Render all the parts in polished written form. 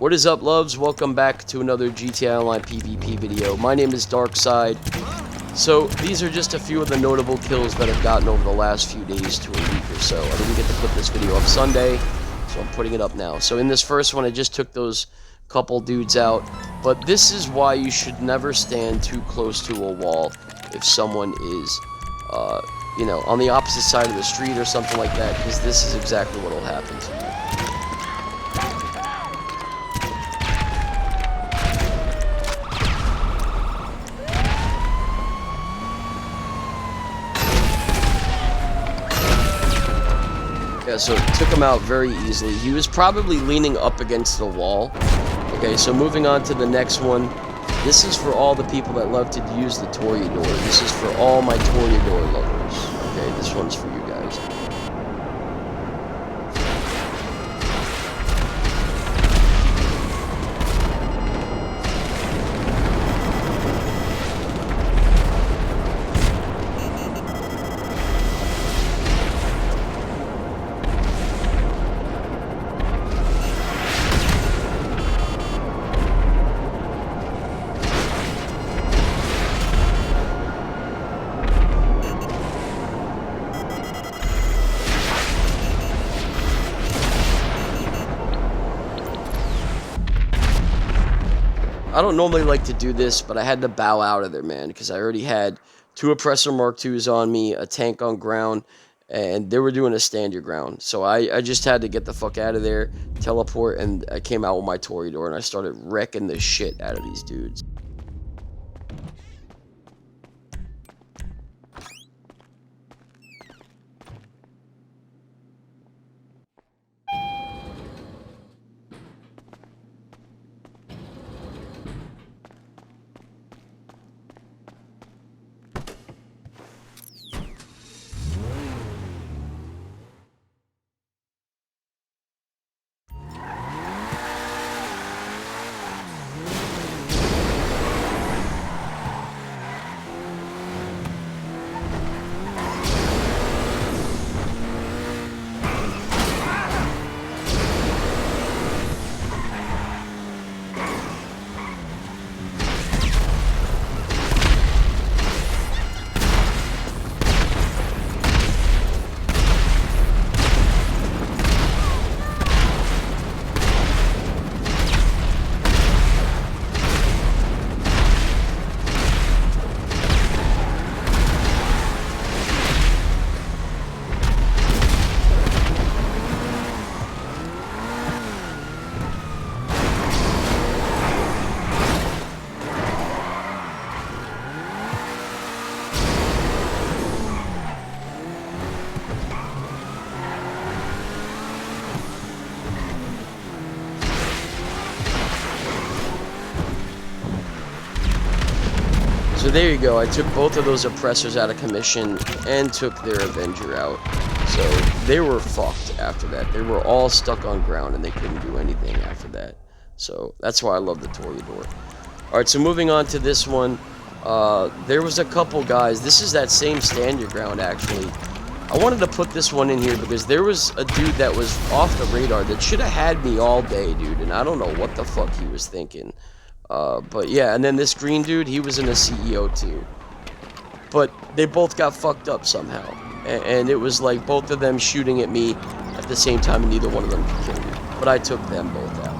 What is up, loves? Welcome back to another GTA Online PvP video. My name is Darkside. So these are just a few of the notable kills that I've gotten over the last few days to a week or so. I didn't get to put this video up Sunday, so I'm putting it up now. So in this first one, I just took those couple dudes out. But this is why you should never stand too close to a wall if someone is, you know, on the opposite side of the street or something like that, because this is exactly what will happen to you. Yeah, so took him out very easily. He was probably leaning up against the wall. Okay, so moving on to the next one. This is for all the people that love to use the Toreador. This is for all my Toreador lovers. Okay, this one's for you guys. I don't normally like to do this, but I had to bow out of there, man, because I already had 2 Oppressor Mark IIs on me, a tank on ground, and they were doing a stand your ground. So I just had to get the fuck out of there, teleport, and I came out with my Toreador, and I started wrecking the shit out of these dudes. So there you go, I took both of those oppressors out of commission and took their Avenger out. So they were fucked after that. They were all stuck on ground and they couldn't do anything after that. So that's why I love the Toreador. Alright, so moving on to this one. There was a couple guys. This is that same stand your ground, actually. I wanted to put this one in here because there was a dude that was off the radar that should have had me all day, dude. And I don't know what the fuck he was thinking. But yeah, and then this green dude, he was in a CEO too. But they both got fucked up somehow. And it was like both of them shooting at me at the same time and neither one of them could kill me. But I took them both out.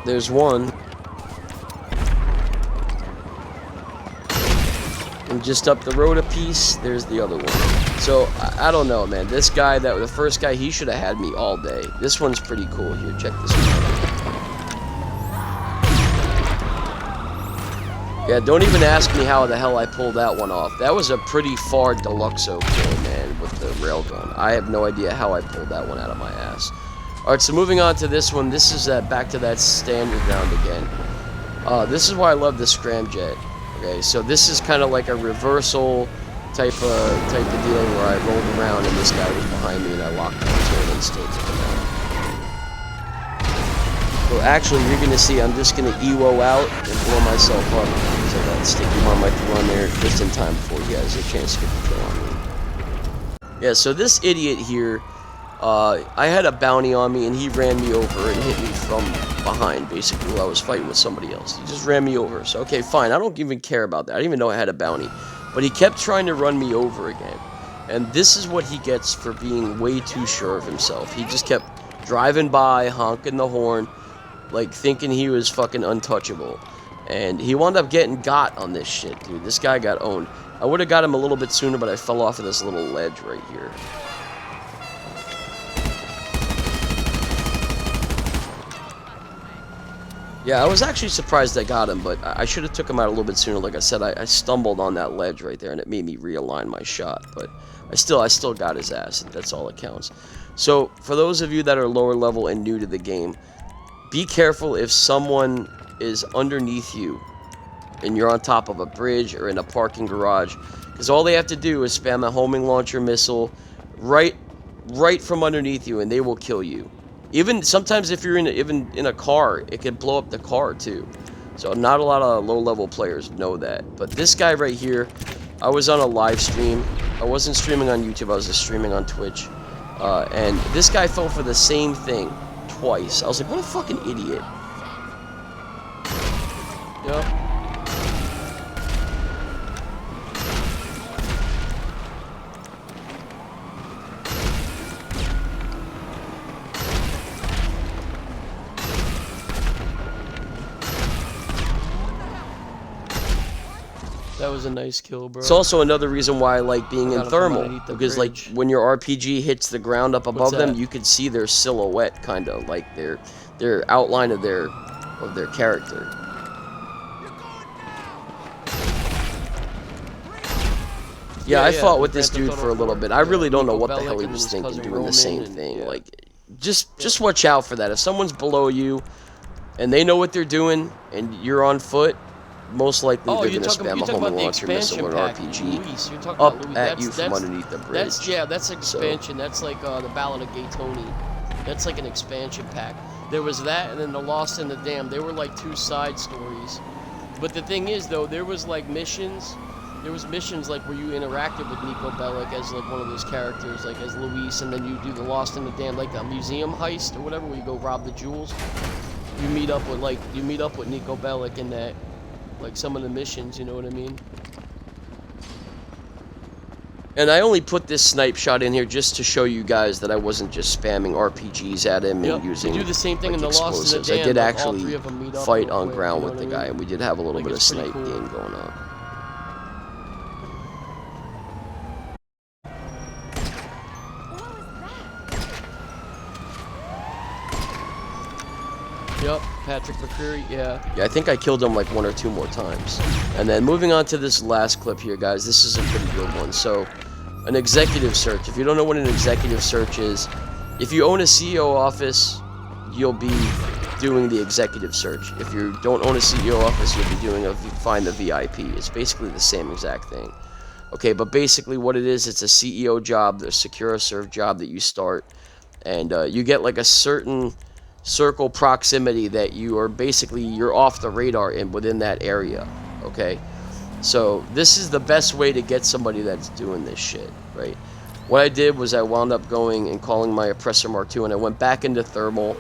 There's one. And just up the road a piece, there's the other one. So, I don't know, man. This guy, the first guy, he should have had me all day. This one's pretty cool. Here, check this one out. Yeah, don't even ask me how the hell I pulled that one off. That was a pretty far Deluxo kill, man, with the railgun. I have no idea how I pulled that one out of my ass. Alright, so moving on to this one. This is back to that stand your ground again. This is why I love the scramjet. Okay, so this is kind of like a reversal type of deal where I rolled around and this guy was behind me and I locked onto him and still took him out. So actually, you're going to see I'm just going to EWO out and blow myself up because I got sticky Marmite on there just in time before you guys get a chance to get the kill on me. Yeah, so this idiot here, I had a bounty on me and he ran me over and hit me from behind, basically, while I was fighting with somebody else. He just ran me over. So, okay, fine. I don't even care about that. I didn't even know I had a bounty. But he kept trying to run me over again. And this is what he gets for being way too sure of himself. He just kept driving by, honking the horn, like thinking he was fucking untouchable. And he wound up getting got on this shit, dude. This guy got owned. I would have got him a little bit sooner, but I fell off of this little ledge right here. Yeah, I was actually surprised I got him, but I should have took him out a little bit sooner. Like I said, I stumbled on that ledge right there, and it made me realign my shot. But I still got his ass. That's all that counts. So, for those of you that are lower level and new to the game, be careful if someone is underneath you and you're on top of a bridge or in a parking garage, because all they have to do is spam a homing launcher missile right from underneath you, and they will kill you. Even sometimes if you're even in a car, it can blow up the car too. So not a lot of low-level players know that. But this guy right here, I was on a live stream. I wasn't streaming on YouTube. I was just streaming on Twitch. And this guy fell for the same thing twice. I was like, what a fucking idiot. Yup. That was a nice kill, bro. It's also another reason why I like being in thermal, because like when your RPG hits the ground up above them, you can see their silhouette, kind of like their outline of their character. Yeah, I fought with this dude for a little bit. I really don't know what the hell he was thinking, doing the same thing. Like, just watch out for that. If someone's below you and they know what they're doing and you're on foot, most likely they're going to spam a homing launcher missile or an RPG up at you from underneath the bridge. That's expansion. That's like the Ballad of Gaytoni. That's like an expansion pack. There was that, and then the Lost in the Dam. They were like two side stories. But the thing is, though, there was like missions. There was missions like where you interacted with Nico Bellic as like one of those characters, like as Luis, and then you do the Lost in the Dam, like a museum heist or whatever, where you go rob the jewels. You meet up with Nico Bellic in that. Like some of the missions, you know what I mean? And I only put this snipe shot in here just to show you guys that I wasn't just spamming RPGs at him and using do the same thing in the explosives. Lost in the Dam, I did actually fight on ground with the guy, and we did have a little bit of snipe game going on. Yep, Patrick McCreary, yeah. Yeah, I think I killed him like one or two more times. And then moving on to this last clip here, guys, this is a pretty good one. So, an executive search. If you don't know what an executive search is, if you own a CEO office, you'll be doing the executive search. If you don't own a CEO office, you'll be doing find the VIP. It's basically the same exact thing. Okay, but basically what it is, it's a CEO job, the Secure Serve job that you start. And you get like a certain circle proximity that you're off the radar within that area. Okay, so this is the best way to get somebody that's doing this shit, right? What I did was I wound up going and calling my Oppressor Mark II, and I went back into thermal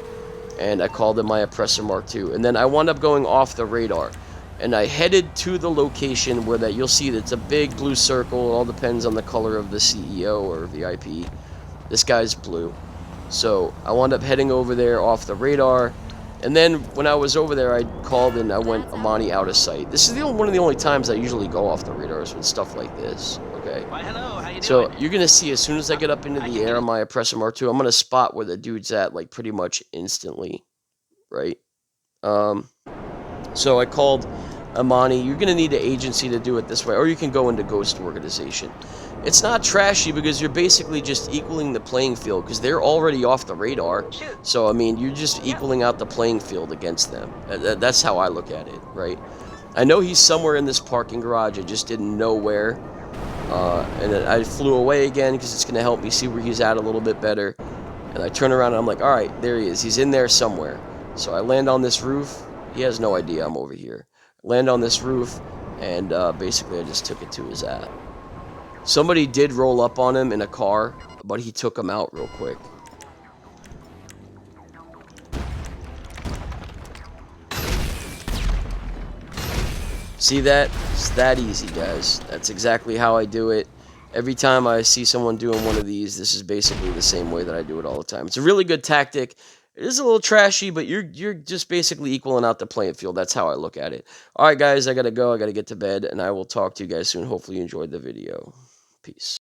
and I called it my Oppressor Mark II, and then I wound up going off the radar and I headed to the location where that you'll see that it's a big blue circle. It all depends on the color of the CEO or VIP. This guy's blue. So I wound up heading over there off the radar, and then when I was over there, I called and I went Amani out of sight. This is one of the only times I usually go off the radars with stuff like this. Okay. Why, hello, how you doing? So you're gonna see as soon as I get up into the air on my Oppressor Mark II, I'm gonna spot where the dude's at like pretty much instantly, right? So I called Amani. You're gonna need an agency to do it this way, or you can go into Ghost Organization. It's not trashy because you're basically just equaling the playing field because they're already off the radar. So, I mean, you're just equaling out the playing field against them. That's how I look at it, right? I know he's somewhere in this parking garage. I just didn't know where. And then I flew away again because it's going to help me see where he's at a little bit better. And I turn around and I'm like, all right, there he is. He's in there somewhere. So I land on this roof. He has no idea I'm over here. Land on this roof, and basically I just took it to his ass. Somebody did roll up on him in a car, but he took him out real quick. See that? It's that easy, guys. That's exactly how I do it. Every time I see someone doing one of these, this is basically the same way that I do it all the time. It's a really good tactic. It is a little trashy, but you're just basically equaling out the playing field. That's how I look at it. All right, guys, I got to go. I got to get to bed, and I will talk to you guys soon. Hopefully you enjoyed the video. Peace.